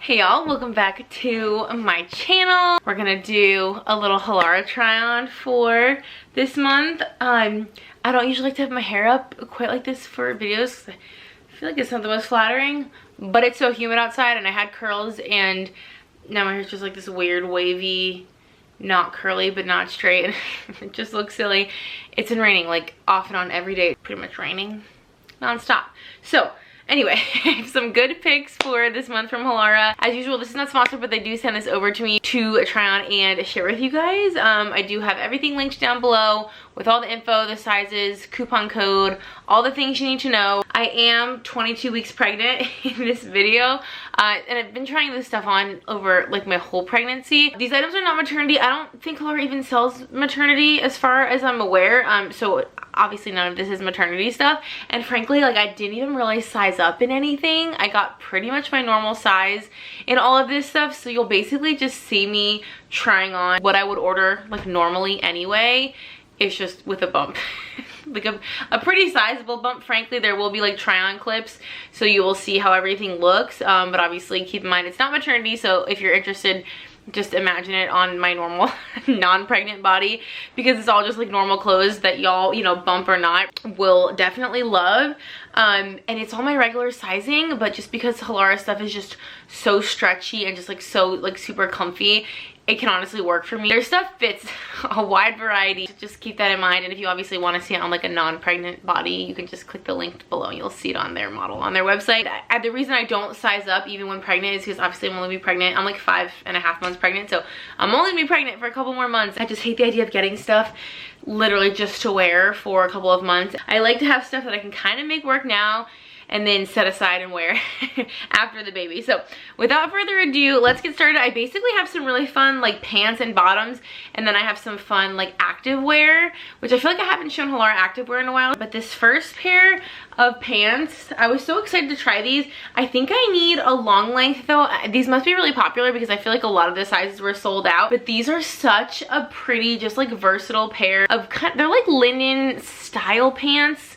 Hey y'all, welcome back to my channel. We're gonna do a little halara try on for this month. I don't usually like to have my hair up quite like this for videos 'cause I feel like it's not the most flattering, but it's so humid outside and I had curls and now my hair's just like this weird wavy, not curly but not straight, and it just looks silly. It's been raining like off and on every day, pretty much raining non-stop. So anyway, I have some good picks for this month from Halara. As usual, this is not sponsored, but they do send this over to me to try on and share with you guys. I do have everything linked down below with all the info, the sizes, coupon code, all the things you need to know. I am 22 weeks pregnant in this video, and I've been trying this stuff on over like my whole pregnancy. These items are not maternity. I don't think Halara even sells maternity as far as I'm aware. So obviously none of this is maternity stuff, and frankly, like, I didn't even really size up in anything. I got pretty much my normal size in all of this stuff, so you'll basically just see me trying on what I would order like normally anyway. It's just with a bump. Like a pretty sizable bump, frankly. There will be like try on clips, so you will see how everything looks, but obviously keep in mind it's not maternity, so if you're interested, just imagine it on my normal non-pregnant body, because it's all just like normal clothes that y'all, you know, bump or not, will definitely love. And it's all my regular sizing, but just because Halara stuff is just so stretchy and just like so like super comfy, it can honestly work for me. Their stuff fits a wide variety, so just keep that in mind. And if you obviously want to see it on like a non-pregnant body, you can just click the link below and you'll see it on their model on their website. The reason I don't size up even when pregnant is because obviously I'm only be pregnant. I'm like 5.5 months pregnant, so I'm only gonna be pregnant for a couple more months. I just hate the idea of getting stuff literally just to wear for a couple of months. I like to have stuff that I can kind of make work now and then set aside and wear after the baby. So without further ado, let's get started. I basically have some really fun like pants and bottoms, and then I have some fun like activewear, which I feel like I haven't shown Halara activewear in a while. But this first pair of pants, I was so excited to try these. I think I need a long length though. These must be really popular because I feel like a lot of the sizes were sold out, but these are such a pretty, just like versatile pair of, they're like linen style pants,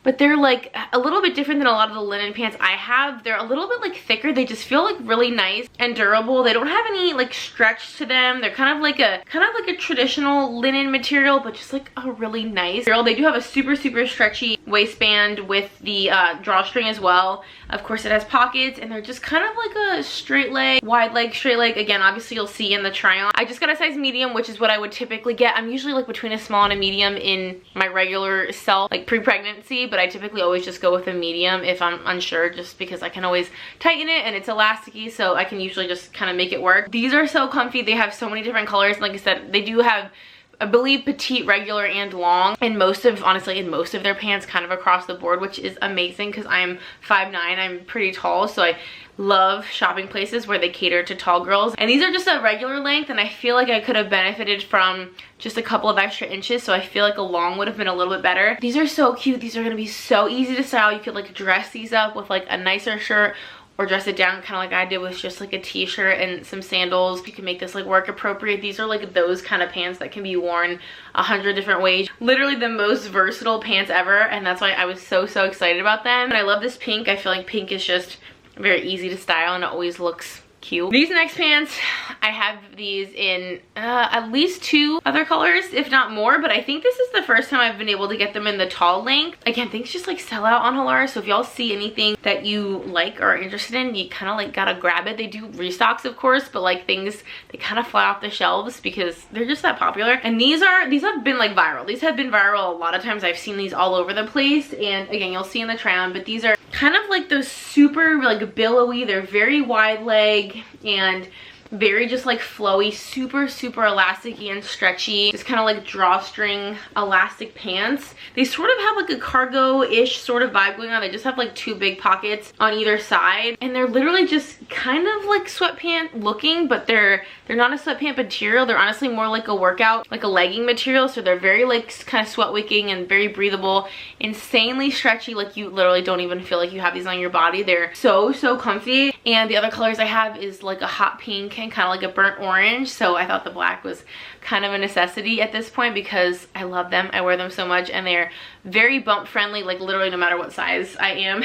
but they're like a little bit different than a lot of the linen pants I have. They're a little bit like thicker. They just feel like really nice and durable. They don't have any like stretch to them. They're kind of like a traditional linen material, but just like a really nice material. They do have a super stretchy waistband with the drawstring as well. Of course it has pockets, and they're just kind of like a straight leg, wide leg, straight leg. Again, obviously you'll see in the try on. I just got a size medium, which is what I would typically get. I'm usually like between a small and a medium in my regular self, like pre-pregnancy, but I typically always just go with a medium if I'm unsure, just because I can always tighten it and it's elasticy, so I can usually just kind of make it work. These are so comfy. They have so many different colors. Like I said, they do have, I believe, petite, regular, and long, and honestly in most of their pants, kind of across the board, which is amazing because I'm 5'9", I'm pretty tall, so I love shopping places where they cater to tall girls. And these are just a regular length, and I feel like I could have benefited from just a couple of extra inches, so I feel like a long would have been a little bit better. These are so cute. These are gonna be so easy to style. You could like dress these up with like a nicer shirt, or dress it down kind of like I did with just like a t-shirt and some sandals. You can make this like work appropriate. These are like those kind of pants that can be worn 100 different ways. Literally the most versatile pants ever, and that's why I was so excited about them. And I love this pink. I feel like pink is just very easy to style and it always looks cute. These next pants, I have these in at least 2 other colors, if not more, but I think this is the first time I've been able to get them in the tall length. Again, things just like sell out on Halara, so if y'all see anything that you like or are interested in, you kind of like gotta grab it. They do restocks, of course, but like things, they kind of fly off the shelves because they're just that popular. And these have been like viral. These have been viral a lot of times. I've seen these all over the place, and again, you'll see in the try on, but these are kind of like those super like billowy, they're very wide leg and very just like flowy, super elasticy and stretchy, just kind of like drawstring elastic pants. They sort of have like a cargo-ish sort of vibe going on. They just have like 2 big pockets on either side, and they're literally just kind of like sweatpant looking, but they're not a sweatpant material. They're honestly more like a workout, like a legging material, so they're very like kind of sweat wicking and very breathable, insanely stretchy. Like you literally don't even feel like you have these on your body. They're so comfy. And the other colors I have is like a hot pink and kind of like a burnt orange, so I thought the black was kind of a necessity at this point because I love them. I wear them so much, and they're very bump friendly. Like literally no matter what size I am,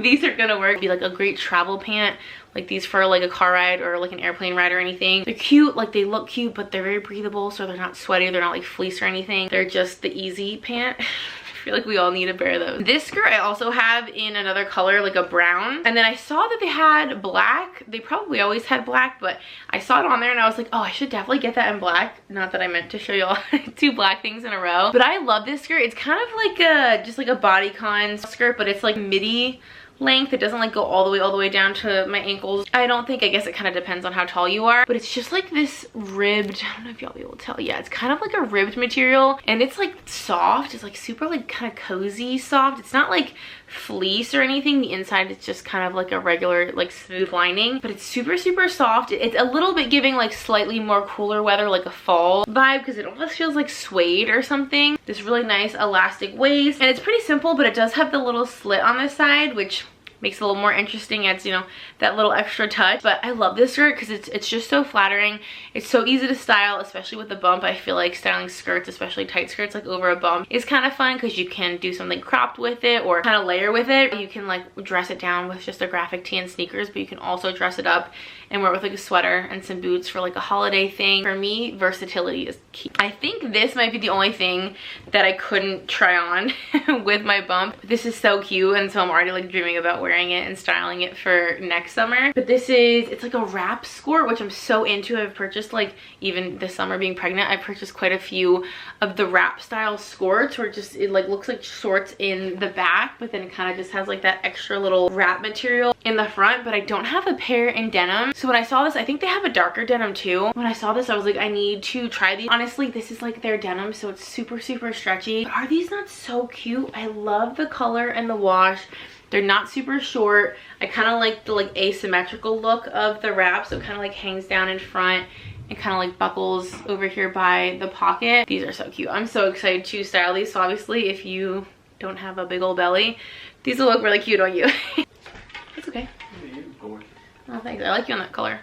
these are gonna work. Be like a great travel pant like these for like a car ride or like an airplane ride or anything. They're cute, like they look cute, but they're very breathable, so they're not sweaty, they're not like fleece or anything. They're just the easy pant. I feel like we all need a pair of those. This skirt I also have in another color, like a brown. And then I saw that they had black. They probably always had black, but I saw it on there and I was like, oh, I should definitely get that in black. Not that I meant to show y'all 2 black things in a row. But I love this skirt. It's kind of like a, just like a bodycon skirt, but it's like midi length. It doesn't like go all the way down to my ankles. I don't think, I guess it kind of depends on how tall you are, but it's just like this ribbed, I don't know if y'all be able to tell. Yeah, it's kind of like a ribbed material, and it's like soft. It's like super like kind of cozy soft. It's not like fleece or anything. The inside is just kind of like a regular like smooth lining, but it's super soft. It's a little bit giving like slightly more cooler weather, like a fall vibe, because it almost feels like suede or something. This really nice elastic waist, and it's pretty simple, but it does have the little slit on the side, which makes it a little more interesting. Adds, you know, that little extra touch. But I love this skirt because it's just so flattering. It's so easy to style, especially with the bump. I feel like styling skirts, especially tight skirts, like over a bump is kind of fun because you can do something cropped with it or kind of layer with it. You can like dress it down with just a graphic tee and sneakers, but you can also dress it up and wear it with like a sweater and some boots for like a holiday thing. For me, versatility is key. I think this might be the only thing that I couldn't try on with my bump. This is so cute, and so I'm already like dreaming about wearing it and styling it for next summer. But this is, it's like a wrap skirt, which I'm so into. I've purchased, like, even this summer being pregnant, I purchased quite a few of the wrap style skirts where just it like looks like shorts in the back, but then it kind of just has like that extra little wrap material in the front. But I don't have a pair in denim. So when I saw this, I think they have a darker denim too. When I saw this, I was like, I need to try these. Honestly, this is like their denim, so it's super stretchy. But are these not so cute? I love the color and the wash. They're not super short. I kind of like the like asymmetrical look of the wrap, so it kind of like hangs down in front and kind of like buckles over here by the pocket. These are so cute. I'm so excited to style these. So obviously if you don't have a big old belly, these will look really cute on you. It's okay. Oh, thanks. I like you on that color.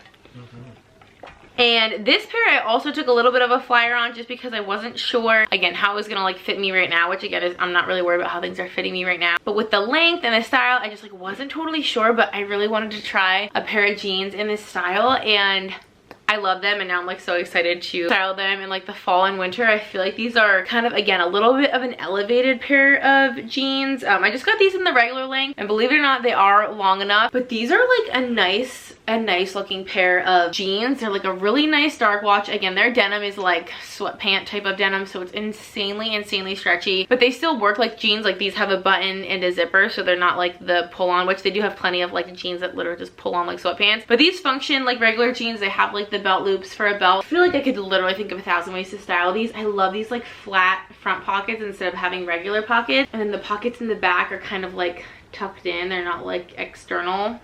And this pair I also took a little bit of a flyer on just because I wasn't sure, again, how it was gonna like fit me right now, which again is, I'm not really worried about how things are fitting me right now. But with the length and the style, I just like wasn't totally sure, but I really wanted to try a pair of jeans in this style, and I love them, and now I'm like so excited to style them in like the fall and winter. I feel like these are kind of, again, a little bit of an elevated pair of jeans. I just got these in the regular length, and believe it or not, they are long enough, but these are like a nice looking pair of jeans. They're like a really nice dark wash. Again, their denim is like sweatpant type of denim, so it's insanely stretchy, but they still work like jeans. Like these have a button and a zipper, so they're not like the pull on, which they do have plenty of like jeans that literally just pull on like sweatpants, but these function like regular jeans. They have like the belt loops for a belt. I feel like I could literally think of 1,000 ways to style these. I love these like flat front pockets instead of having regular pockets, and then the pockets in the back are kind of like tucked in. They're not like exterior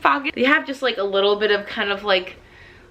pockets. They have just like a little bit of kind of like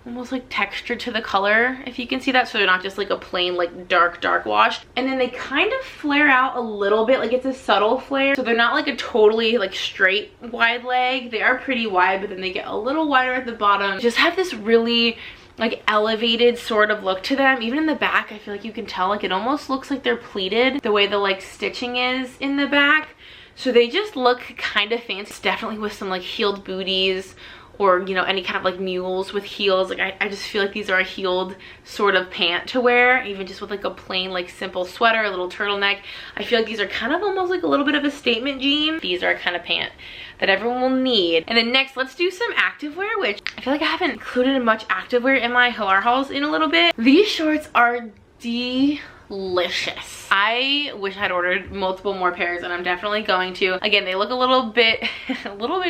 almost like texture to the color, if you can see that, so they're not just like a plain like dark wash. And then they kind of flare out a little bit, like it's a subtle flare, so they're not like a totally like straight wide leg. They are pretty wide, but then they get a little wider at the bottom. Just have this really like elevated sort of look to them. Even in the back, I feel like you can tell like it almost looks like they're pleated, the way the like stitching is in the back. So they just look kind of fancy, definitely with some like heeled booties, or, you know, any kind of like mules with heels. Like I just feel like these are a heeled sort of pant to wear, even just with like a plain like simple sweater, a little turtleneck. I feel like these are kind of almost like a little bit of a statement jean. These are a kind of pant that everyone will need. And then next, let's do some activewear, which I feel like I haven't included much activewear in my halara hauls in a little bit. These shorts are delicious. I wish I had ordered multiple more pairs, and I'm definitely going to. Again, they look a little bit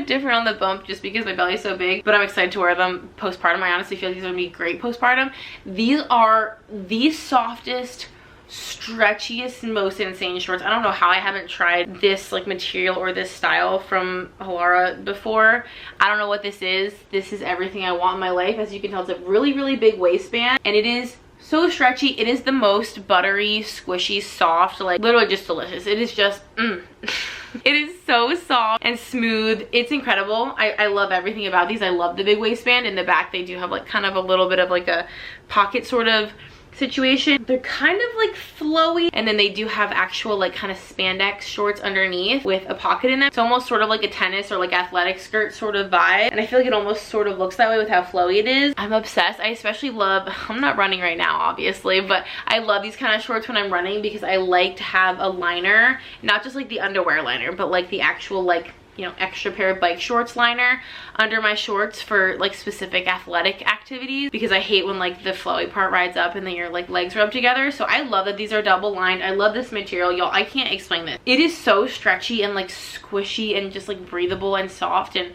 different on the bump just because my belly's so big, but I'm excited to wear them postpartum. I honestly feel like these are gonna be great postpartum. These are the softest, stretchiest, most insane shorts. I don't know how I haven't tried this like material or this style from halara before. I don't know what this is. This is everything I want in my life. As you can tell, it's a really big waistband, and it is so stretchy. It is the most buttery, squishy, soft, like literally just delicious. It is just it is so soft and smooth. It's incredible. I love everything about these. I love the big waistband. In the back they do have like kind of a little bit of like a pocket sort of situation. They're kind of like flowy, and then they do have actual like kind of spandex shorts underneath with a pocket in them. It's almost sort of like a tennis or like athletic skirt sort of vibe, and I feel like it almost sort of looks that way with how flowy it is. I'm obsessed. I especially love, I'm not running right now obviously, but I love these kind of shorts when I'm running because I like to have a liner, not just like the underwear liner, but like the actual like, you know, extra pair of bike shorts liner under my shorts for like specific athletic activities, because I hate when like the flowy part rides up and then your like legs rub together. So I love that these are double lined. I love this material, y'all. I can't explain this. It is so stretchy and like squishy and just like breathable and soft and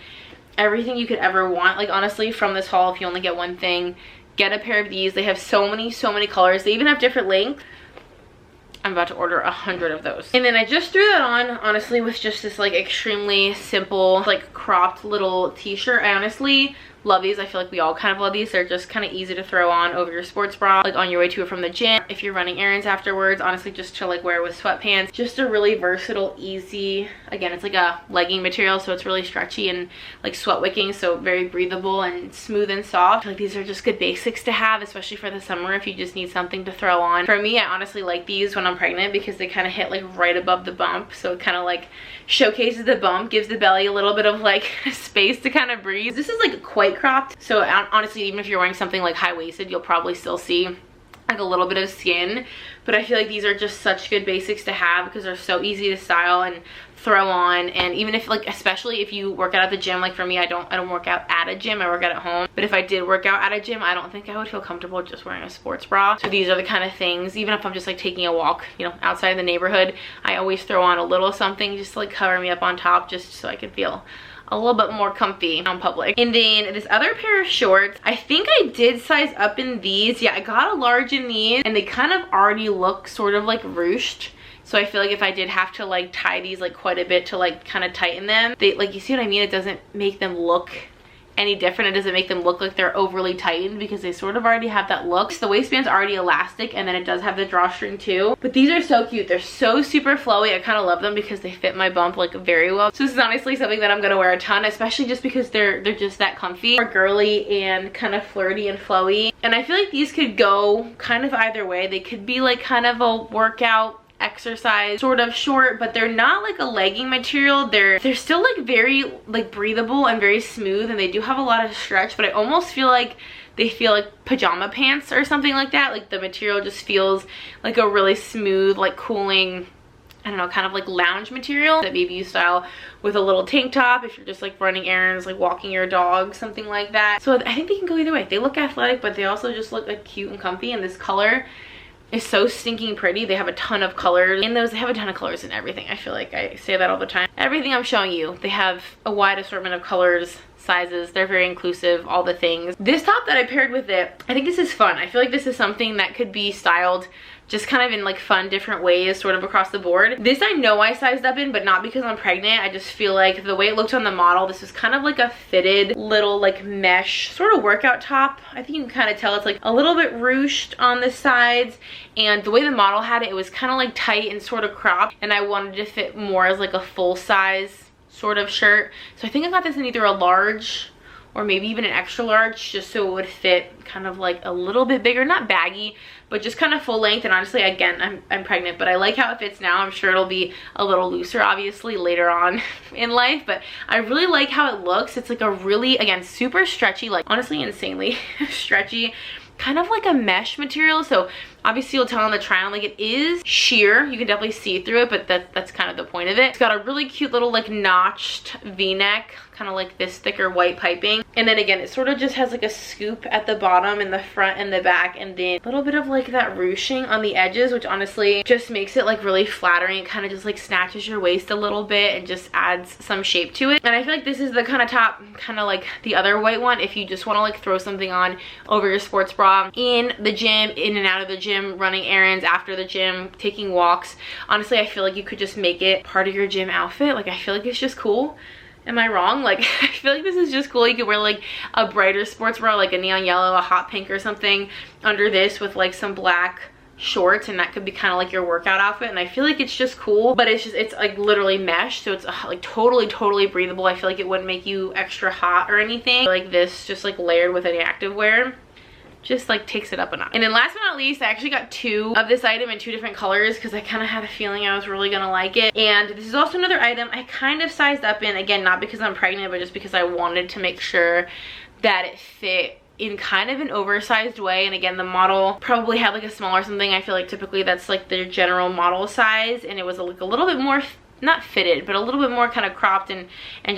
everything you could ever want. Like honestly, from this haul, if you only get one thing, get a pair of these. They have so many colors. They even have different lengths. I'm about to order 100 of those. And then I just threw that on, honestly, with just this like extremely simple, like cropped little t-shirt. I honestly love these. I feel like we all kind of love these. They're just kind of easy to throw on over your sports bra, like on your way to or from the gym. If you're running errands afterwards, honestly, just to like wear with sweatpants. Just a really versatile, easy, again, it's like a legging material, so it's really stretchy and like sweat wicking, so very breathable and smooth and soft. Like these are just good basics to have, especially for the summer if you just need something to throw on. For me, I honestly like these when I'm pregnant because they kind of hit like right above the bump, so it kind of like showcases the bump, gives the belly a little bit of like space to kind of breathe. This is like quite cropped, so honestly, even if you're wearing something like high-waisted, you'll probably still see like a little bit of skin. But I feel like these are just such good basics to have because they're so easy to style and throw on. And even if like, especially if you work out at the gym, like for me, I don't work out at a gym, I work out at home. But if I did work out at a gym, I don't think I would feel comfortable just wearing a sports bra. So these are the kind of things, even if I'm just like taking a walk, you know, outside the neighborhood, I always throw on a little something just to like cover me up on top, just so I can feel a little bit more comfy on public. And then this other pair of shorts, I think I did size up in these. Yeah, I got a large in these, and they kind of already look sort of like ruched. So I feel like if I did have to like tie these like quite a bit to like kind of tighten them, they, like, you see what I mean? It doesn't make them look any different. It doesn't make them look like they're overly tightened because they sort of already have that look. So the waistband's already elastic, and then it does have the drawstring too. But these are so cute. They're so super flowy. I kind of love them because they fit my bump like very well. So this is honestly something that I'm gonna wear a ton, especially just because they're just that comfy, or girly and kind of flirty and flowy. And I feel like these could go kind of either way. They could be like kind of a workout exercise sort of short, but they're not like a legging material. They're still like very like breathable and very smooth, and they do have a lot of stretch, but I almost feel like they feel like pajama pants or something like that. Like the material just feels like a really smooth, like cooling, I don't know, kind of like lounge material that maybe you style with a little tank top if you're just like running errands, like walking your dog, something like that. So I think they can go either way. They look athletic, but they also just look like cute and comfy, and this color is so stinking pretty. They have a ton of colors in those. They have a ton of colors in everything. I feel like I say that all the time. Everything I'm showing you, they have a wide assortment of colors, sizes. They're very inclusive, all the things. This top that I paired with it, I think this is fun. I feel like this is something that could be styled just kind of in like fun different ways, sort of across the board. This I know I sized up in, but not because I'm pregnant. I just feel like the way it looked on the model, this was kind of like a fitted little like mesh sort of workout top. I think you can kind of tell it's like a little bit ruched on the sides, and the way the model had it, it was kind of like tight and sort of cropped, and I wanted to fit more as like a full size sort of shirt. So I think I got this in either a large or maybe even an extra large, just so it would fit kind of like a little bit bigger, not baggy, but just kind of full length. And honestly, again, I'm pregnant, but I like how it fits now. I'm sure it'll be a little looser obviously later on in life, but I really like how it looks. It's like a really, again, super stretchy, like honestly insanely stretchy, kind of like a mesh material. So obviously you'll tell on the try on, like it is sheer, you can definitely see through it, but that's kind of the point of it. It's got a really cute little like notched v-neck, kind of like this thicker white piping, and then again it sort of just has like a scoop at the bottom and the front and the back, and then a little bit of like that ruching on the edges, which honestly just makes it like really flattering. It kind of just like snatches your waist a little bit and just adds some shape to it. And I feel like this is the kind of top, kind of like the other white one, if you just want to like throw something on over your sports bra in the gym, in and out of the gym, running errands after the gym, taking walks. Honestly, I feel like you could just make it part of your gym outfit. Like I feel like it's just cool. Am I wrong? Like I feel like this is just cool. You could wear like a brighter sports bra, like a neon yellow, a hot pink or something under this with like some black shorts, and that could be kind of like your workout outfit. And I feel like it's just cool, but it's like literally mesh, so it's like totally breathable. I feel like it wouldn't make you extra hot or anything. Like this just like layered with any activewear, just like takes it up a notch. And then last but not least, I actually got 2 of this item in 2 different colors because I kind of had a feeling I was really gonna like it. And this is also another item I kind of sized up in, again, not because I'm pregnant, but just because I wanted to make sure that it fit in kind of an oversized way. And again, the model probably had like a small or something. I feel like typically that's like their general model size, and it was like a little bit more, not fitted, but a little bit more kind of cropped and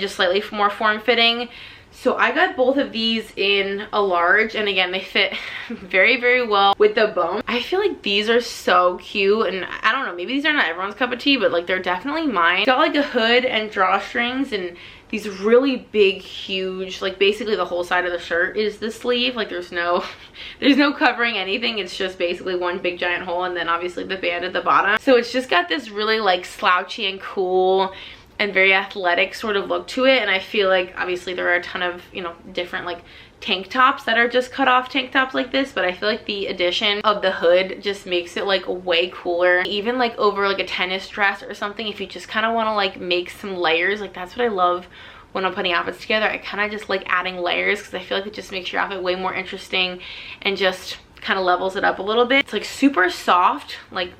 just slightly more form-fitting. So I got both of these in a large, and again, they fit very, very well with the bump. I feel like these are so cute, and I don't know, maybe these are not everyone's cup of tea, but like they're definitely mine. Got like a hood and drawstrings and these really big, huge, like basically the whole side of the shirt is the sleeve. Like there's no covering anything. It's just basically one big giant hole, and then obviously the band at the bottom. So it's just got this really like slouchy and cool and very athletic sort of look to it. And I feel like obviously there are a ton of, you know, different like tank tops that are just cut off tank tops like this, but I feel like the addition of the hood just makes it like way cooler. Even like over like a tennis dress or something, if you just kind of want to like make some layers, like that's what I love when I'm putting outfits together. I kind of just like adding layers because I feel like it just makes your outfit way more interesting and just kind of levels it up a little bit. It's like super soft, like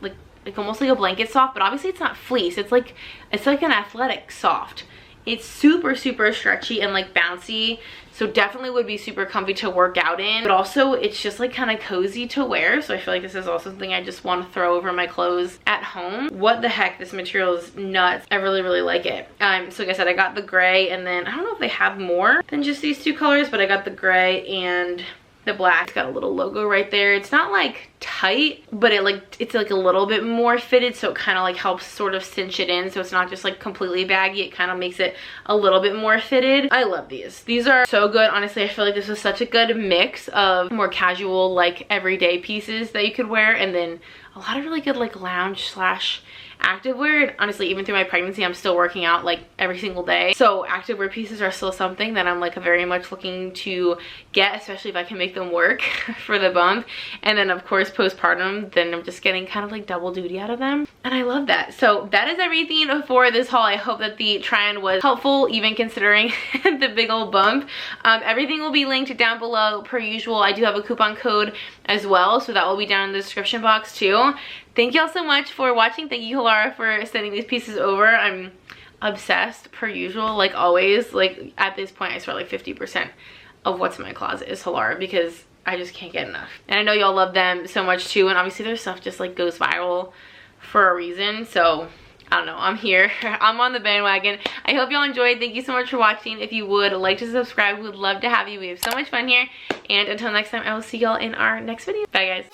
almost like a blanket soft, but obviously it's not fleece. It's like an athletic soft. It's super, super stretchy and like bouncy, so definitely would be super comfy to work out in, but also it's just like kind of cozy to wear. So I feel like this is also something I just want to throw over my clothes at home. What the heck, this material is nuts. I really, really like it. So like I said, I got the gray, and then I don't know if they have more than just these 2 colors, but I got the gray and the black. It's got a little logo right there. It's not like tight, but it's like a little bit more fitted, so it kind of like helps sort of cinch it in, so it's not just like completely baggy. It kind of makes it a little bit more fitted. I love these. These are so good. Honestly, I feel like this is such a good mix of more casual, like everyday pieces that you could wear, and then a lot of really good like lounge slash activewear. And honestly, even through my pregnancy, I'm still working out like every single day, so activewear pieces are still something that I'm like very much looking to get, especially if I can make them work for the bump. And then of course postpartum, then I'm just getting kind of like double duty out of them, and I love that. So that is everything for this haul. I hope that the try-on was helpful, even considering the big old bump. Everything will be linked down below per usual. I do have a coupon code as well, so that will be down in the description box too. Thank y'all so much for watching. Thank you, Halara, for sending these pieces over. I'm obsessed per usual, like always. Like at this point, I swear like 50% of what's in my closet is Halara because I just can't get enough. And I know y'all love them so much too, and obviously their stuff just like goes viral for a reason. So I don't know, I'm here. I'm on the bandwagon. I hope y'all enjoyed. Thank you so much for watching. If you would like to subscribe, we would love to have you. We have so much fun here. And until next time, I will see y'all in our next video. Bye, guys.